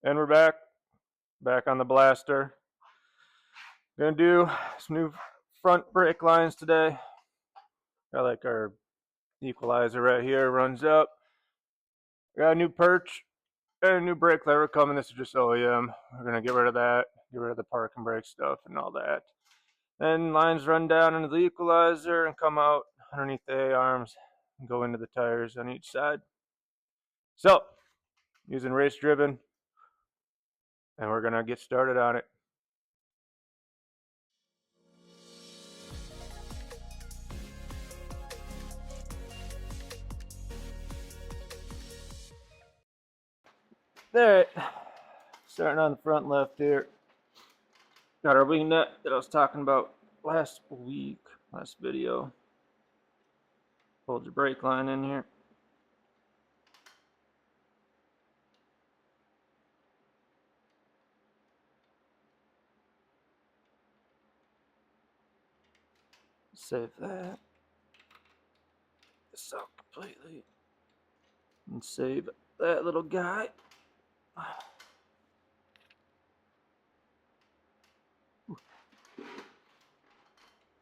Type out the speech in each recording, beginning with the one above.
And we're back on the blaster. Gonna do some new front brake lines today. Got like our equalizer right here, runs up. Got a new perch and a new brake lever coming. This is just OEM. We're gonna get rid of that, get rid of the parking brake stuff and all that. Then lines run down into the equalizer and come out underneath the A-arms and go into the tires on each side. So, using race driven, and we're gonna get started on it. There, starting on the front left here. Got our wing nut that I was talking about last video. Hold your brake line in here. Save that. This out completely. And save that little guy.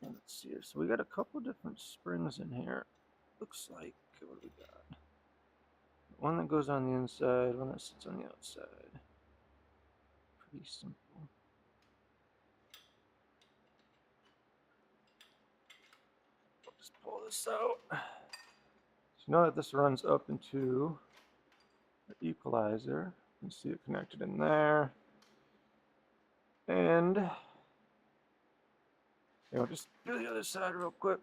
And let's see here. So we got a couple different springs in here. Looks like, what do we got? One that goes on the inside, one that sits on the outside. Pretty simple. I'll just pull this out. So now that this runs up into the equalizer, you can see it connected in there. And we'll just do the other side real quick.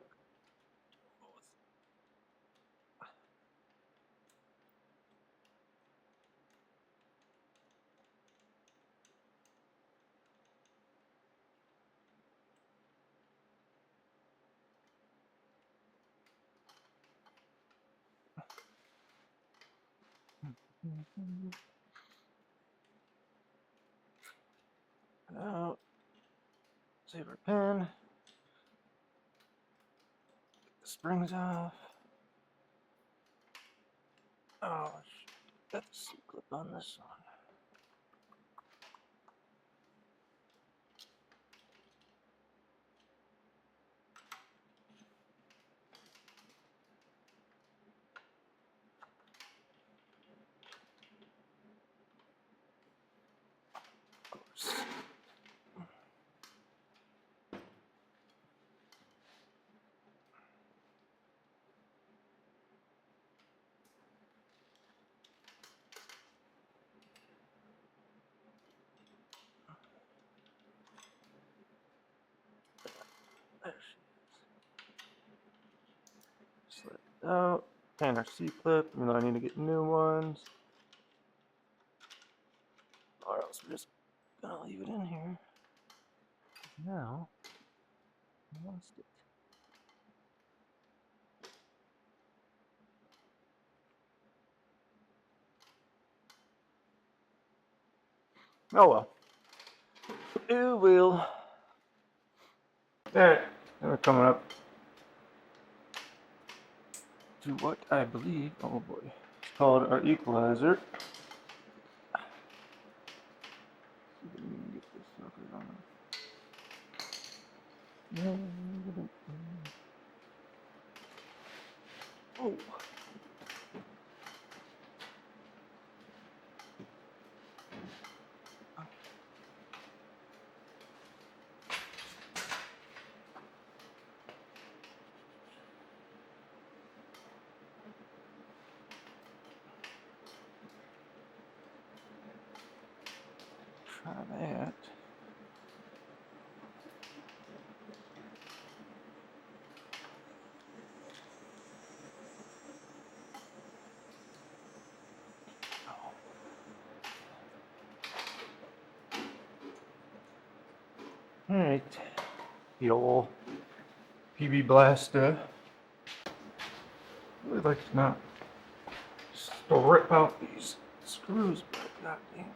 Out. Save our pin. Get the springs off. Oh, got the C-clip on this one. Of course. There she is. Slide it out. And our C-clip, even though I need to get new ones. Or else we're just gonna leave it in here. Now, I lost it. Oh well. It will. Alright, and we're coming up to what I believe, oh boy, it's called our equalizer. Get this sucker on. Oh. Try that. Alright, the old PB Blaster. I would like to not strip out these screws, but goddamn.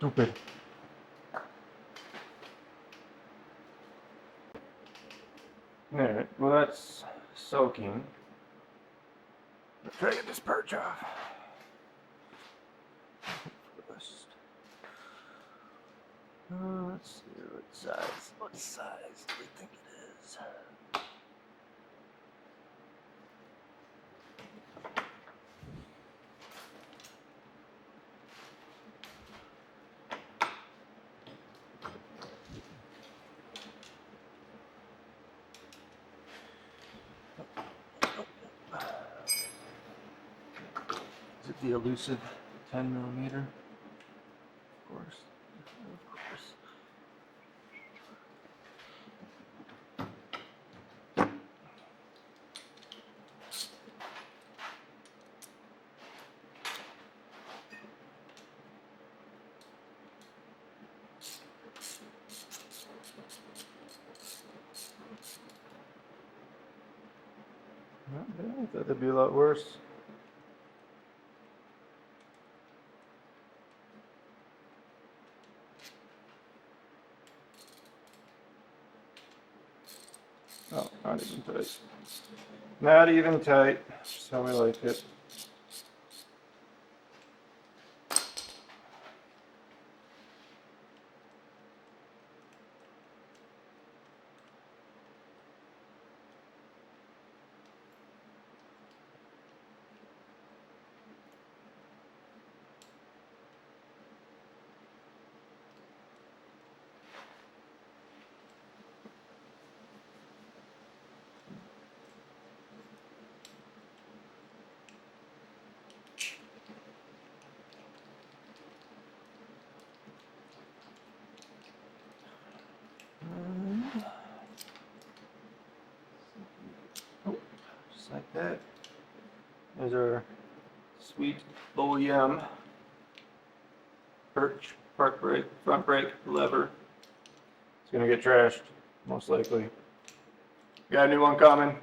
Stupid. Alright, well that's soaking. Let's try to get this perch off. First. Let's see what size. What size do we think it is? Is it the elusive 10mm? Of course. Of course. I thought that'd be a lot worse. Oh, not even tight. Not even tight. Just how we like it. Oh, just like that. There's our sweet OEM perch, park brake, front brake lever. It's gonna get trashed, most likely. Got a new one coming.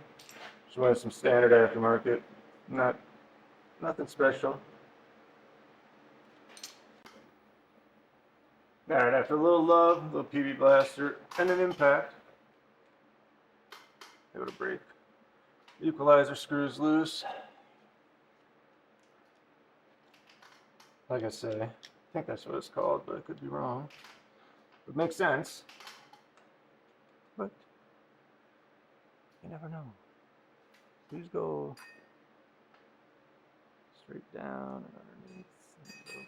Just wanted some standard aftermarket. Nothing special. Alright, after a little love, a little PB blaster, and an impact. Give it a break. Equalizer screws loose. Like I say, I think that's what it's called, but I could be wrong. It makes sense. But you never know. These go straight down and underneath. And go down.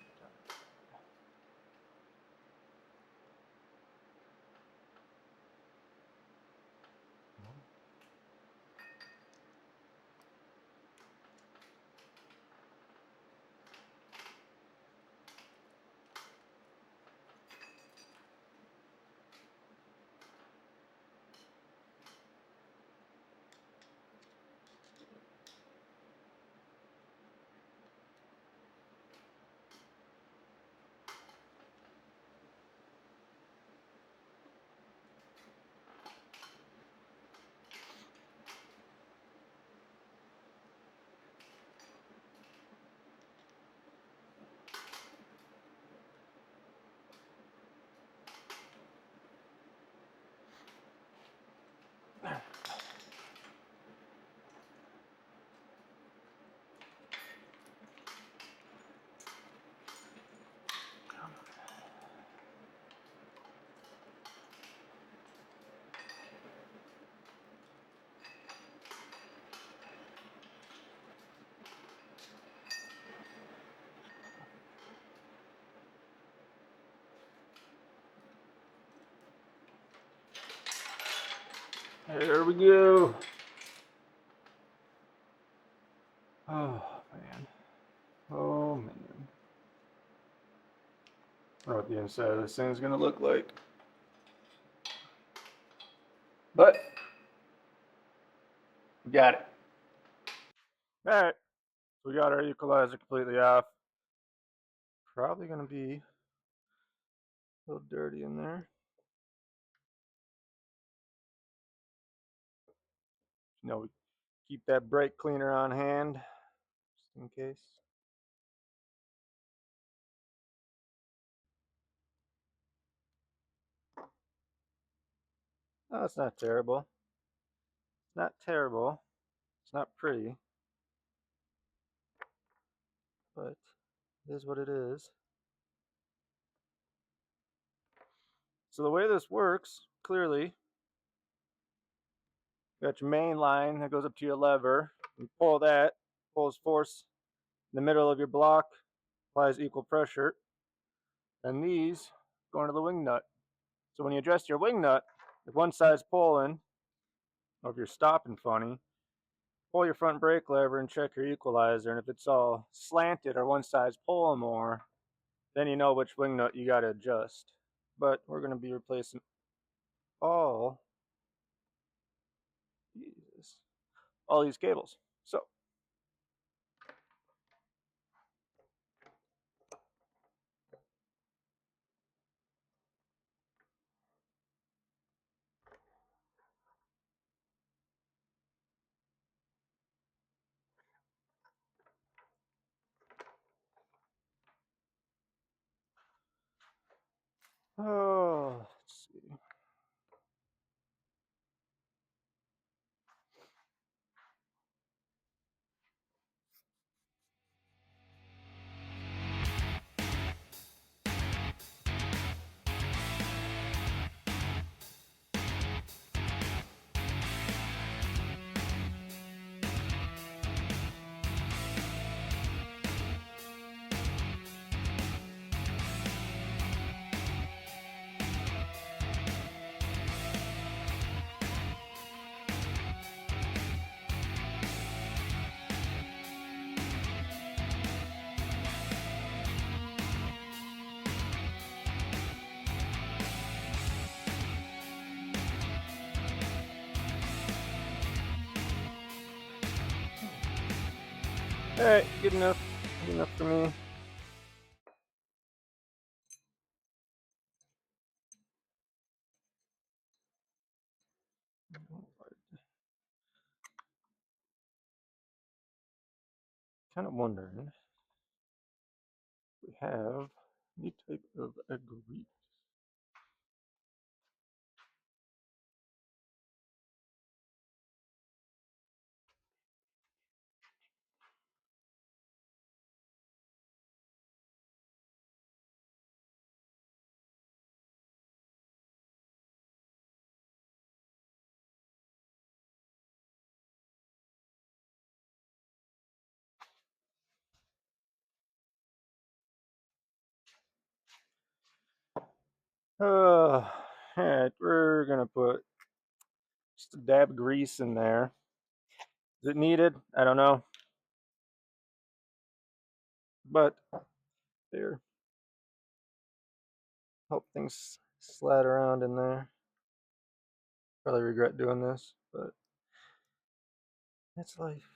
There we go. Oh, man. Oh, man. I don't know what the inside of this thing's going to look like. But, we got it. Alright. We got our equalizer completely off. Probably going to be a little dirty in there. You know, we keep that brake cleaner on hand, just in case. Oh, it's not terrible. It's not terrible. It's not pretty, but it is what it is. So the way this works, clearly, you got your main line that goes up to your lever. You pull that, pulls force in the middle of your block, applies equal pressure, and these go into the wing nut. So when you adjust your wing nut, if one side's pulling, or if you're stopping funny, pull your front brake lever and check your equalizer, and if it's all slanted or one side's pulling more, then you know which wing nut you got to adjust. But we're going to be replacing all these, all these cables. So let's see. All right, good enough. Good enough for me. Kind of wondering if we have any type of agreement. All right, we're gonna put just a dab of grease in there. Is it needed? I don't know, but there. Hope things slide around in there. Probably regret doing this, but that's life.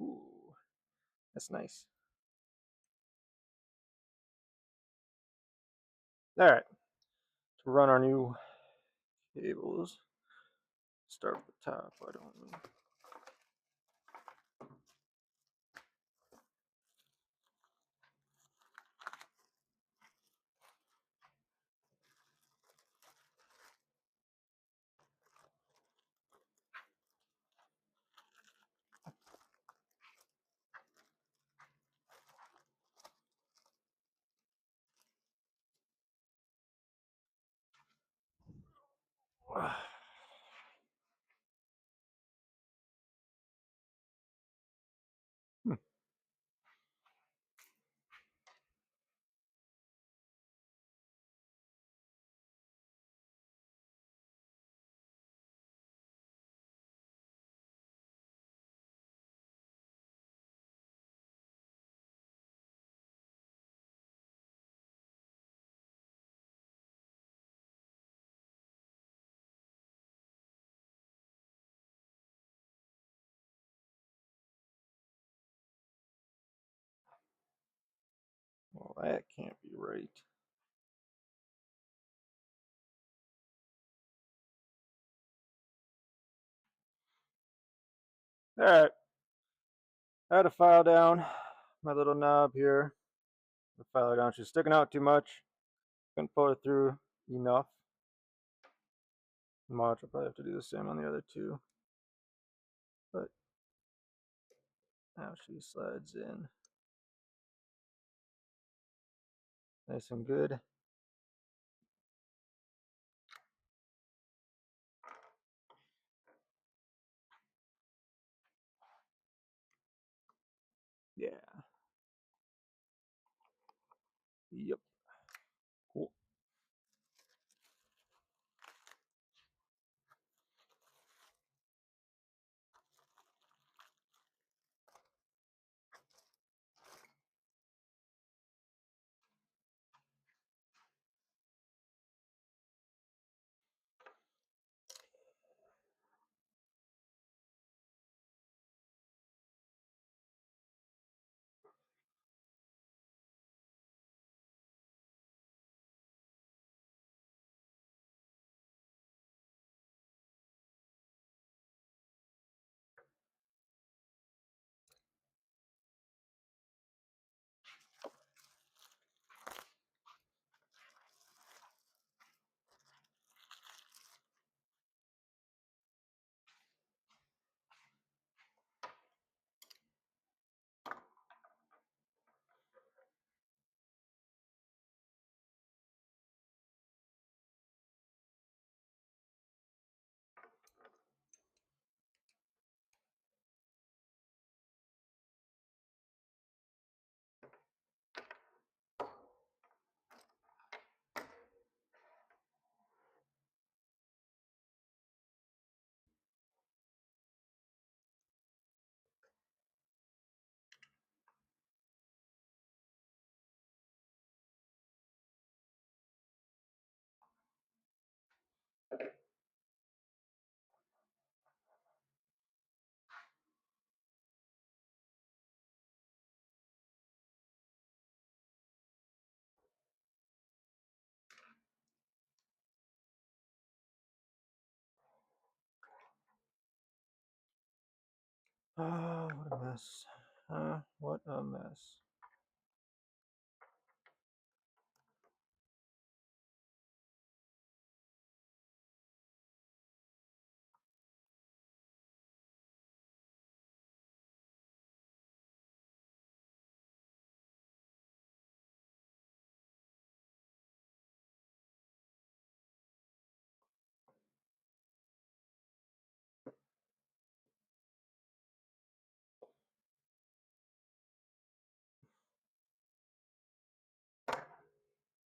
Ooh, that's nice. All right, to run our new cables, start with the top. Why don't we? Hmm. That can't be right. Alright. I had to file down my little knob here. The file down. She's sticking out too much. Couldn't pull it through enough. Much. I'll probably have to do the same on the other two. But now she slides in. Nice and good. Yeah. Yep. Cool. Oh, what a mess. What a mess.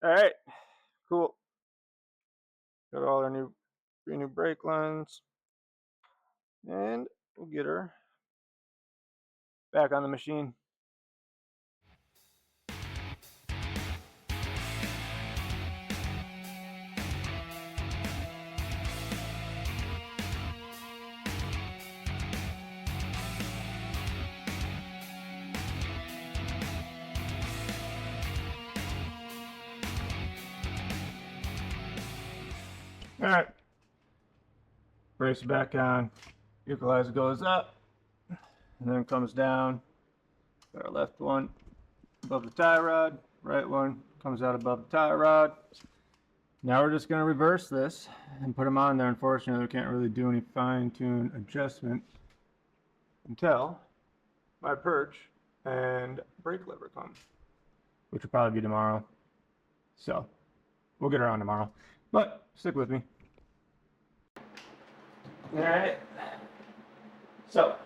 Alright, cool. Got all our three new brake lines. And we'll get her back on the machine. Alright. Brace it back on. Equalizer goes up and then comes down. Got our left one above the tie rod, right one comes out above the tie rod. Now we're just going to reverse this and put them on there. Unfortunately, we can't really do any fine-tune adjustment until my perch and brake lever come, which will probably be tomorrow. So we'll get her on tomorrow, but stick with me. Alright, so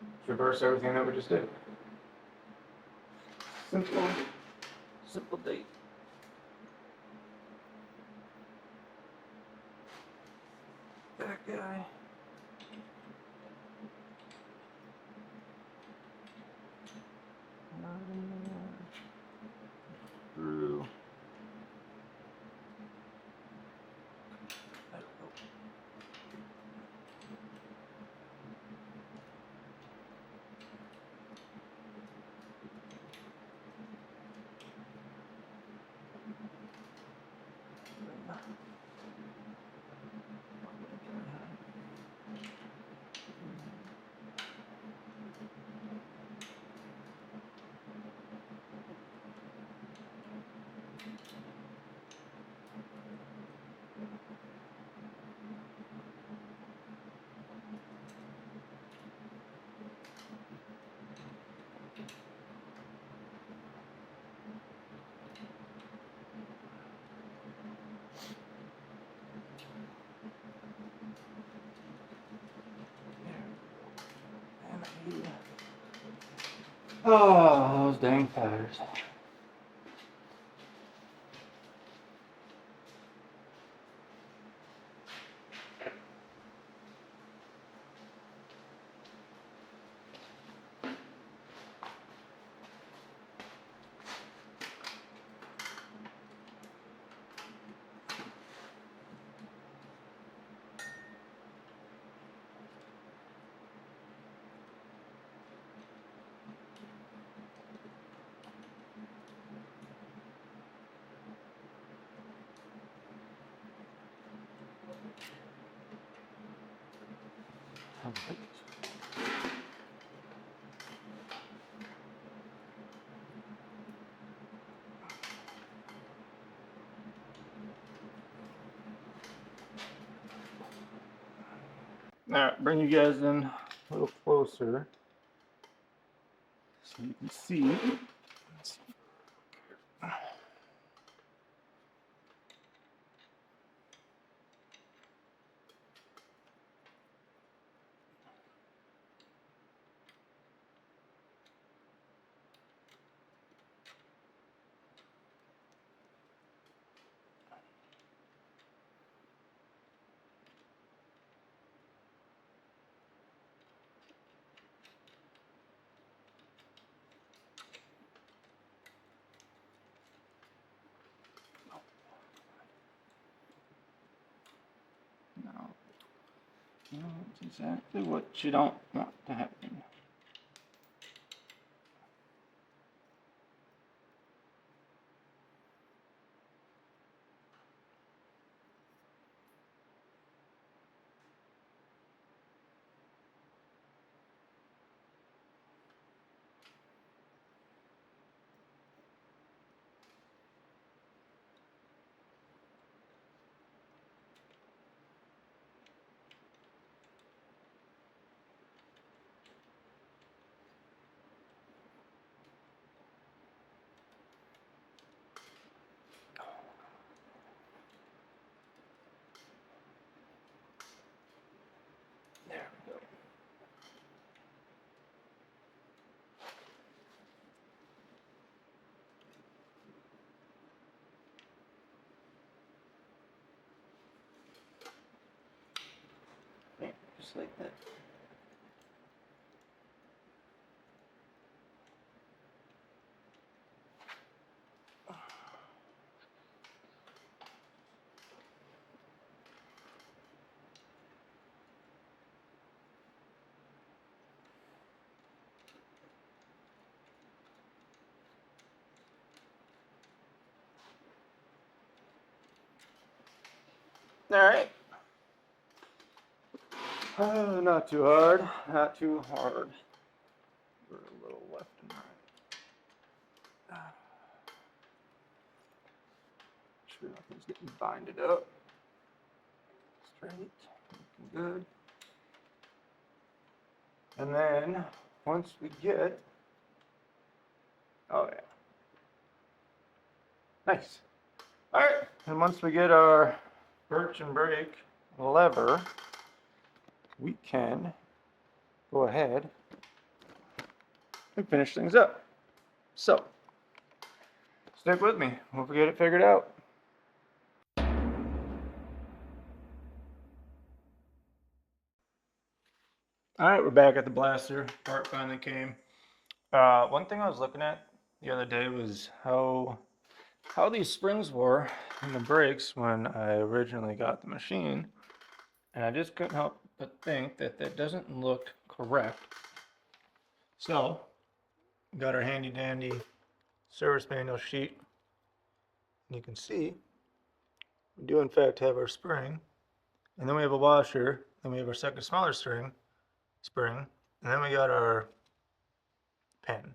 let's reverse everything that we just did. Simple date. That guy. Not in there. Through. Oh, those dang tires. Alright, bring you guys in a little closer so you can see. No, that's exactly what you don't want to happen. There we go. Yeah, just like that. Alright. Oh, not too hard. Not too hard. We're a little left and right. Sure nothing's getting binded up. Straight. Looking good. And then once we get, oh yeah. Nice. Alright, and once we get our birch and brake lever, we can go ahead and finish things up. So, stick with me. We'll get it figured out. Alright, we're back at the blaster. Part finally came. One thing I was looking at the other day was how these springs were in the brakes when I originally got the machine. And I just couldn't help but think that that doesn't look correct. So, got our handy dandy service manual sheet. And you can see we do in fact have our spring. And then we have a washer. Then we have our second smaller spring. And then we got our pin.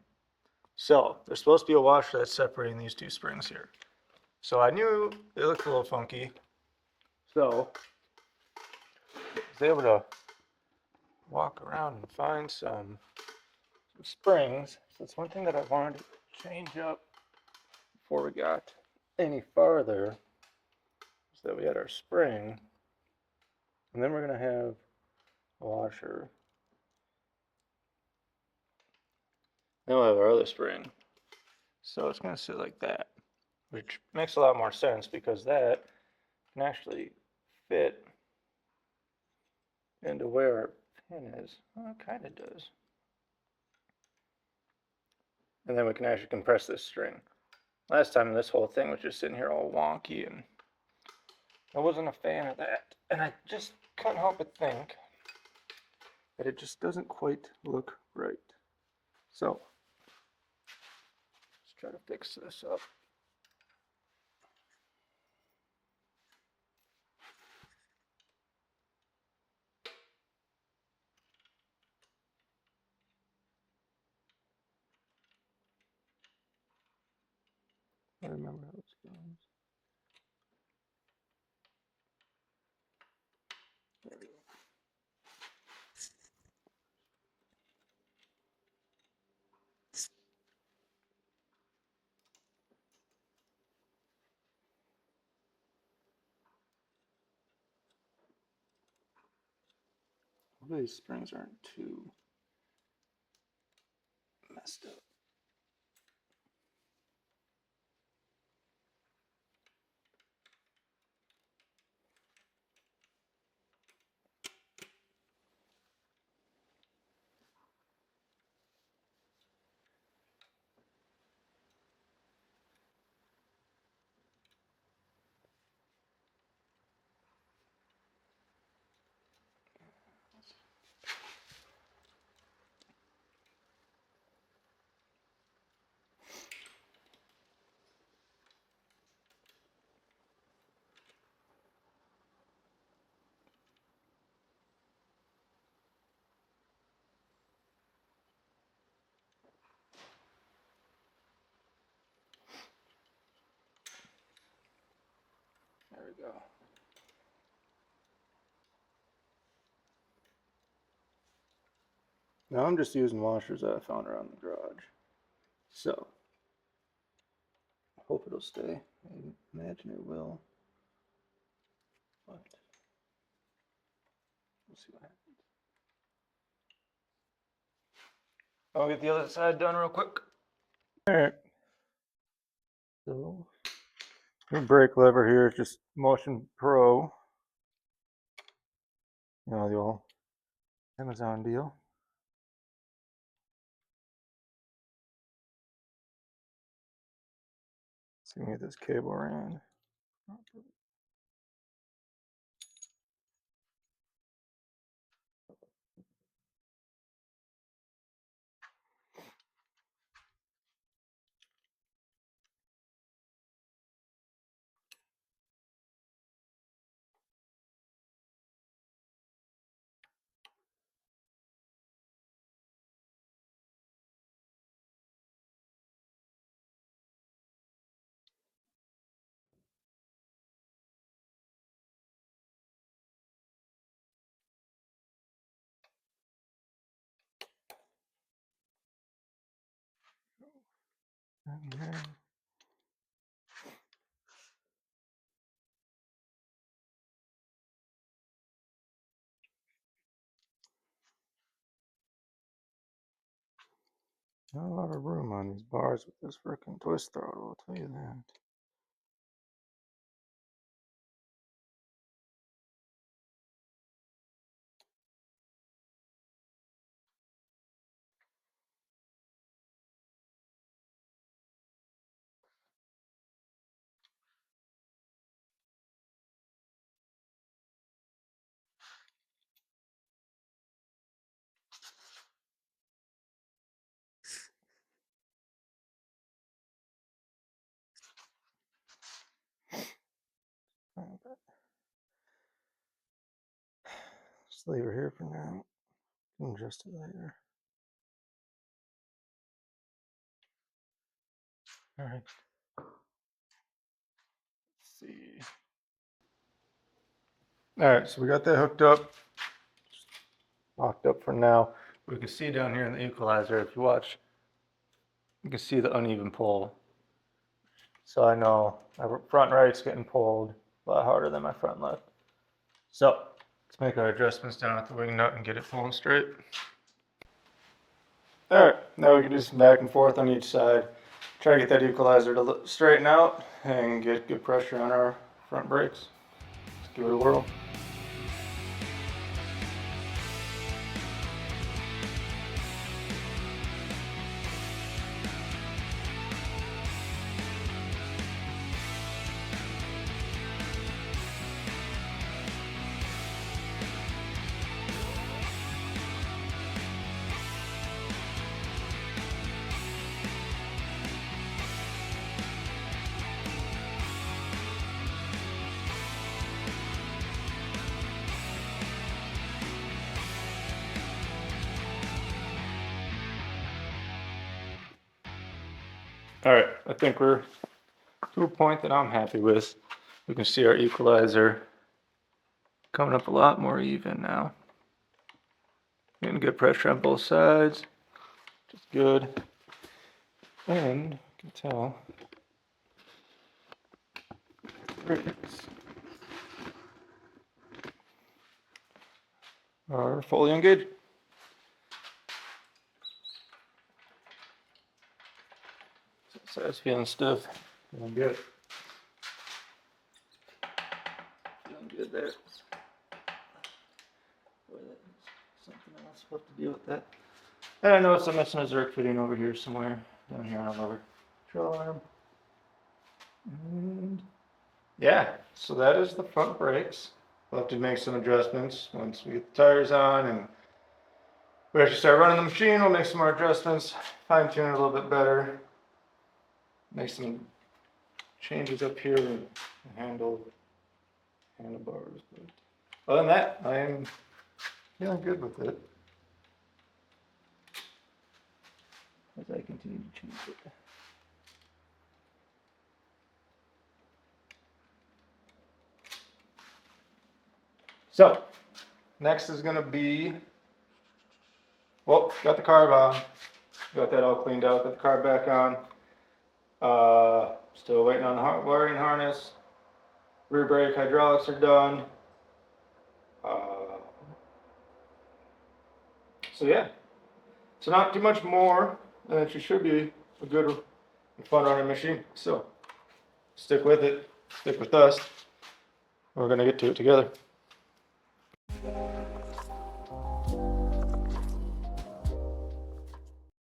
So there's supposed to be a washer that's separating these two springs here. So I knew it looked a little funky. So I was able to walk around and find some springs. So that's one thing that I wanted to change up before we got any farther. So that we had our spring. And then we're going to have a washer Then we'll have our other spring. So it's going to sit like that, which makes a lot more sense because that can actually fit into where our pin is. Well, it kind of does. And then we can actually compress this string. Last time this whole thing was just sitting here all wonky, and I wasn't a fan of that. And I just couldn't help but think that it just doesn't quite look right. So let's try to fix this up. I remember how this goes. There we go. Hopefully these springs aren't too messed up. There we go. Now I'm just using washers that I found around the garage. So, I hope it'll stay. I imagine it will. But we'll see what happens. I'll get the other side done real quick. Alright. So, your brake lever here is just Motion Pro. You know, the old Amazon deal. See if we can get this cable ran. Okay. Not a lot of room on these bars with this frickin' twist throttle, I'll tell you that. Just leave her here for now. Can adjust it later. All right. Let's see. All right, so we got that hooked up. Locked up for now. We can see down here in the equalizer, if you watch, you can see the uneven pull. So I know my front right's getting pulled a lot harder than my front left. So let's make our adjustments down at the wing nut and get it pulling straight. Alright, now we can do some back and forth on each side. Try to get that equalizer to straighten out and get good pressure on our front brakes. Let's give it a whirl. Alright, I think we're to a point that I'm happy with. We can see our equalizer coming up a lot more even now. Getting good pressure on both sides, which is good. And you can tell brakes are fully engaged. So it's feeling stiff. Feeling good. Feeling good there. Boy, that's something else. We'll have to deal with that. And I noticed I'm missing a Zerk fitting over here somewhere. Down here on the lower control arm. And yeah, so that is the front brakes. We'll have to make some adjustments once we get the tires on and we actually start running the machine. We'll make some more adjustments, fine tune it a little bit better. Make some changes up here in the handlebars. But other than that, I am feeling good with it. As I continue to change it. So, next is going to be, well, got the carb on. Got that all cleaned out, got the carb back on. Still waiting on the wiring harness. Rear brake hydraulics are done. So yeah, so not too much more, and it should be a good and fun running machine. So stick with it, stick with us. We're gonna get to it together.